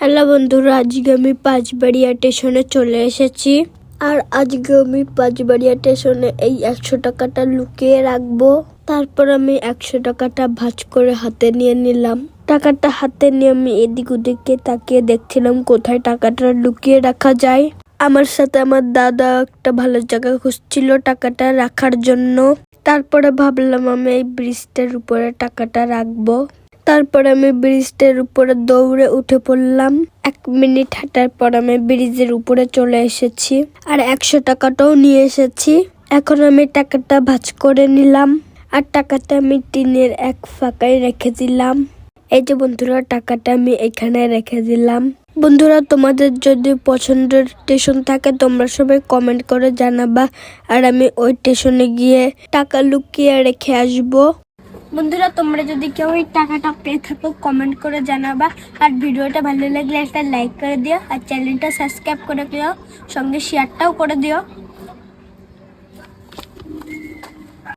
Hello বন্ধুরা, আজকে আমি পাঁচবাড়িয়া স্টেশনে চলে এসেছি। আর আজকে আমি পাঁচবাড়িয়া স্টেশনে এই 100 টাকাটা লুকিয়ে রাখবো। তারপর আমি 100 টাকাটা ভাঁজ করে হাতে নিয়ে নিলাম। টাকাটা হাতে নিয়ে আমি এদিক ওদিকে তাকিয়ে দেখছিলাম কোথায় টাকাটা লুকিয়ে রাখা যায়। আমার সাথে আমার দাদা একটা ভালো জায়গা খুঁজছিল টাকাটা রাখার জন্য। তারপরে ভাবলাম আমি এই ব্রিজটার উপরে টাকাটা রাখবো। তারপরে আমি ব্রিজটার উপরে দৌড়ে উঠে পড়লাম। 1 মিনিট হাঁটার পর আমি ব্রিজের উপরে চলে এসেছি আর 100 টাকাটাও নিয়ে এসেছি। এখন আমি টাকাটা ভাঁজ করে নিলাম আর টাকাটা আমি টিনের এক ফাঁকায় রেখে দিলাম। এই যে বন্ধুরা, টাকাটা আমি এখানে রেখে দিলাম। বন্ধুরা, তোমাদের যদি পছন্দের স্টেশন থাকে তোমরা সবাই কমেন্ট করে জানাবা, আর আমি ওই স্টেশনে গিয়ে টাকা লুকিয়ে রেখে আসবো। বন্ধুরা, তোমরা যদি কেউ এই টাকাটা পেয়ে থাকো কমেন্ট করে জানাবা, আর ভিডিওটা ভালো লাগলে একটা লাইক করে দিও, আর চ্যানেলটা সাবস্ক্রাইব করে দিও, সঙ্গে শেয়ারটাও করে দিও।